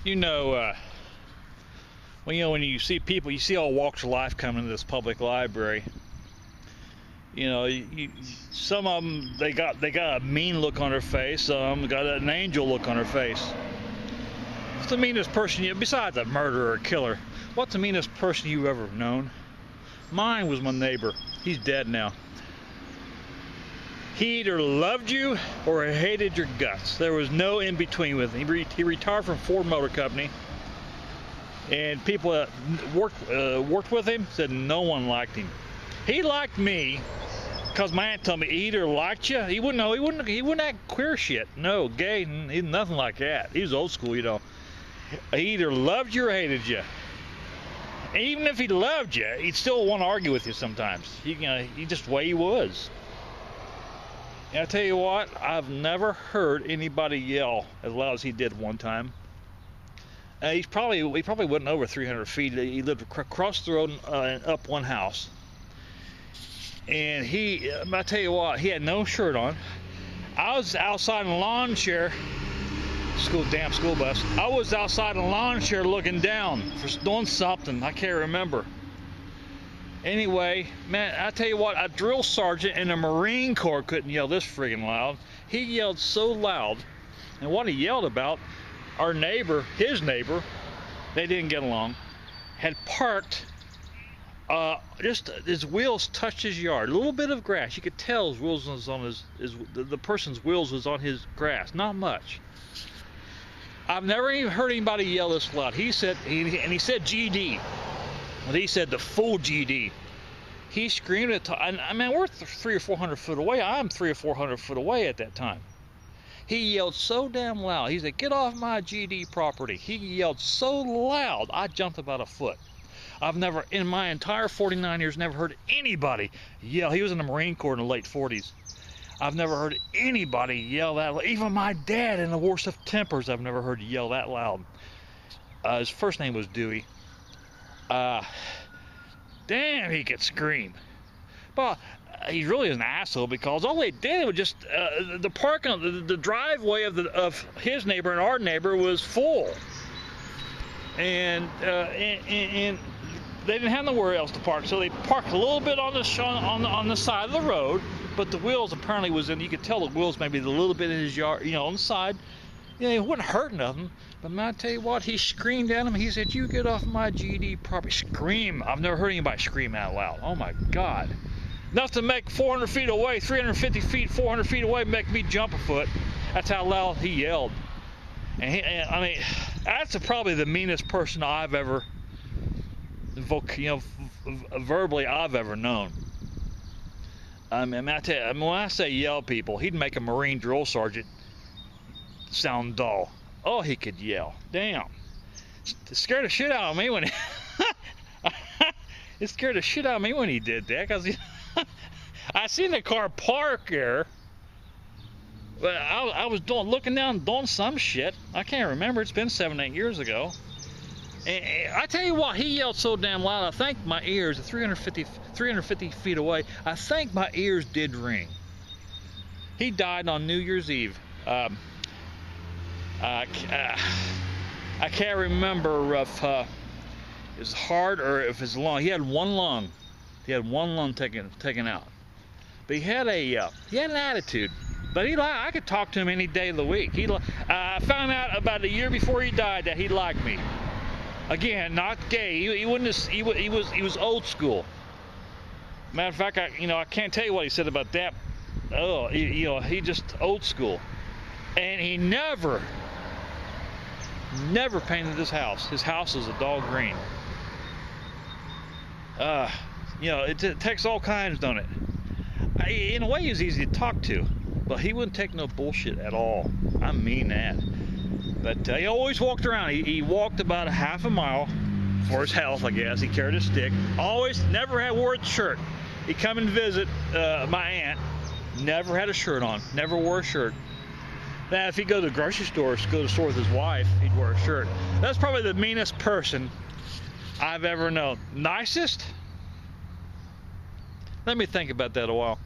You know, well, when you see people, you see all walks of life coming to this public library. You know, some of them they got a mean look on their face. Some got an angel look on their face. What's the meanest person besides a murderer or killer? What's the meanest person you've ever known? Mine was my neighbor. He's dead now. He either loved you or hated your guts. There was no in between with him. He retired from Ford Motor Company, and people that worked with him said no one liked him. He liked me because my aunt told me he either liked you. He wouldn't act queer shit. No, gay, he's nothing like that. He was old school, you know. He either loved you or hated you. And even if he loved you, he'd still want to argue with you sometimes. He just the way he was. And I tell you what, I've never heard anybody yell as loud as he did one time. He probably wasn't over 300 feet. He lived across the road and up one house. And I tell you what, he had no shirt on. I was outside in a lawn chair. Damn school bus. I was outside in a lawn chair looking down for doing something. I can't remember. Anyway, man, I tell you what, a drill sergeant in the Marine Corps couldn't yell this friggin' loud. He yelled so loud, and what he yelled about, our neighbor, his neighbor, they didn't get along, had parked, just his wheels touched his yard. A little bit of grass. You could tell his wheels was on the person's wheels was on his grass. Not much. I've never even heard anybody yell this loud. He said GD. Well, he said the full GD. He screamed at the top. I mean, we're 300 or 400 foot away. I'm 300 or 400 foot away at that time. He yelled so damn loud. He said, "Get off my GD property." He yelled so loud, I jumped about a foot. I've never, in my entire 49 years, never heard anybody yell. He was in the Marine Corps in the late 40s. I've never heard anybody yell that loud. Even my dad, in the worst of tempers, I've never heard yell that loud. His first name was Dewey. Damn, he could scream. But he really is an asshole because all they did was just the parking, the driveway of his neighbor and our neighbor was full, and they didn't have nowhere else to park, so they parked a little bit on the side of the road. But the wheels apparently was in. You could tell the wheels maybe a little bit in his yard, on the side. It wouldn't hurt nothing. But man, I tell you what, he screamed at him. He said, "You get off my GD property." Scream. I've never heard anybody scream out loud. Oh my God. Enough to make 400 feet away, 350 feet, 400 feet away, make me jump a foot. That's how loud he yelled. And I mean, that's probably the meanest person I've ever, verbally I've ever known. I mean, I tell you, when I say yell people, he'd make a Marine drill sergeant sound dull. Oh, he could yell. Damn. It scared the shit out of me when it scared the shit out of me when he did that, because I seen the car park there. But I was looking down, doing some shit. I can't remember. It's been 7, 8 years ago. And I tell you what, he yelled so damn loud, I think my ears, 350 feet away, I think my ears did ring. He died on New Year's Eve. I can't remember if his heart or if his lung. He had one lung. He had one lung taken out. But he had an attitude. But I could talk to him any day of the week. I found out about a year before he died that he liked me. Again, not gay. He was old school. Matter of fact, I can't tell you what he said about that. Oh, he just old school. And he never painted his house. His house is a dog green. It takes all kinds, don't it? In a way, he was easy to talk to, but he wouldn't take no bullshit at all. I mean that. But he always walked around. He walked about a half a mile for his health, I guess. He carried a stick. Always, never wore a shirt. He'd come and visit my aunt. Never had a shirt on. Never wore a shirt. Now, if he'd go to the grocery store, go to the store with his wife, he'd wear a shirt. That's probably the meanest person I've ever known. Nicest? Let me think about that a while.